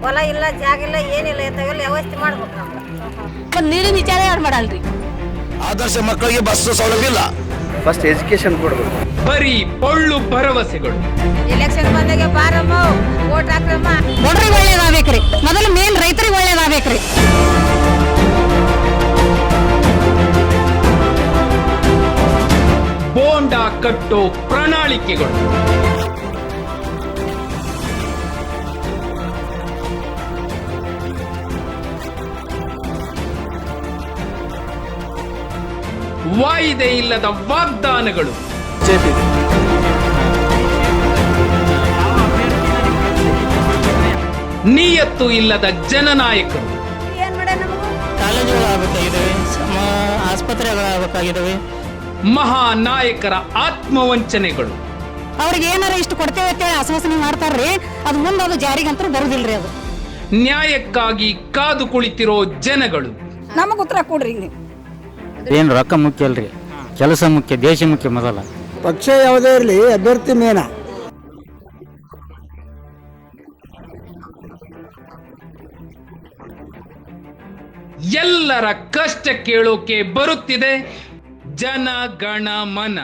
ಹೊಲ ಇಲ್ಲ ಜಾಗ ಇಲ್ಲ ಏನಿಲ್ಲ ಇಂಥವೆಲ್ಲ ವ್ಯವಸ್ಥೆ ಮಾಡ್ಬೇಕು ನಮ್ಗೆ. ಒಂದು ನೀರಿನ ವಿಚಾರ ಯಾರು ಮಾಡಲ್ರಿ. ಆದರ್ಶ ಮಕ್ಕಳಿಗೆ ಬಸ್ ಸೌಲಭ್ಯ ಇಲ್ಲ. ಫಸ್ಟ್ ಎಜುಕೇಶನ್ ಕೊಡಬೇಕು. ಬರೀ ಪೊಳ್ಳು ಭರವಸೆಗಳು. ಎಲೆಕ್ಷನ್ ಬಂದಾಗ ಬಾರಮ್ಮ ಓಟ್ ಹಾಕ್ರಮ್ಮ. ಬಡ್ರಿಗೆ ಒಳ್ಳೇದಾಗಬೇಕ್ರಿ, ಮೊದಲು ಮೇನ್ ರೈತರಿಗೆ ಒಳ್ಳೇದಾಗಬೇಕ್ರಿ. ಬೋಂಡ ಕಟ್ಟೋ ಪ್ರಣಾಳಿಕೆಗಳು. ವಾಯಿದೆ ಇಲ್ಲದ ವಾಗ್ದಾನಗಳು. ನಿಯತ್ತು ಇಲ್ಲದ ಜನನಾಯಕರು. ಏನ್ ಮಾಡ ನಮಗೂ ಕಾಲೇಜುಗಳಾಗಬೇಕಾಗಿದ್ದಾವೆ, ಆಸ್ಪತ್ರೆಗಳಾಗಬೇಕಾಗಿದ್ದಾವೆ. ಮಹಾನಾಯಕರ ಆತ್ಮವಂಚನೆಗಳು. ಅವ್ರಿಗೆ ಏನಾರ ಇಷ್ಟು ಕೊಡ್ತೇವೆ ಅಂತ ಆಶ್ವಾಸನೆ ಮಾಡ್ತಾರ್ರಿ, ಅದು ಮುಂದೆ ಅದು ಜಾರಿಗಂತೂ ಬರುದಿಲ್ರಿ. ಅದು ನ್ಯಾಯಕ್ಕಾಗಿ ಕಾದು ಕುಳಿತಿರೋ ಜನಗಳು. ನಮಗೆ ಉತ್ತರ ಕೊಡ್ರಿ. ಏನು ರೊಕ್ಕ ಮುಖ್ಯ ಅಲ್ರಿ, ಕೆಲಸ ಮುಖ್ಯ, ದೇಶ ಮುಖ್ಯ ಮೊದಲ. ಪಕ್ಷ ಯಾವುದೇ ಇರಲಿ, ಅಭ್ಯರ್ಥಿ ಮೇನ. ಎಲ್ಲರ ಕಷ್ಟ ಕೇಳೋಕೆ ಬರುತ್ತಿದೆ ಜನಗಣಮನ.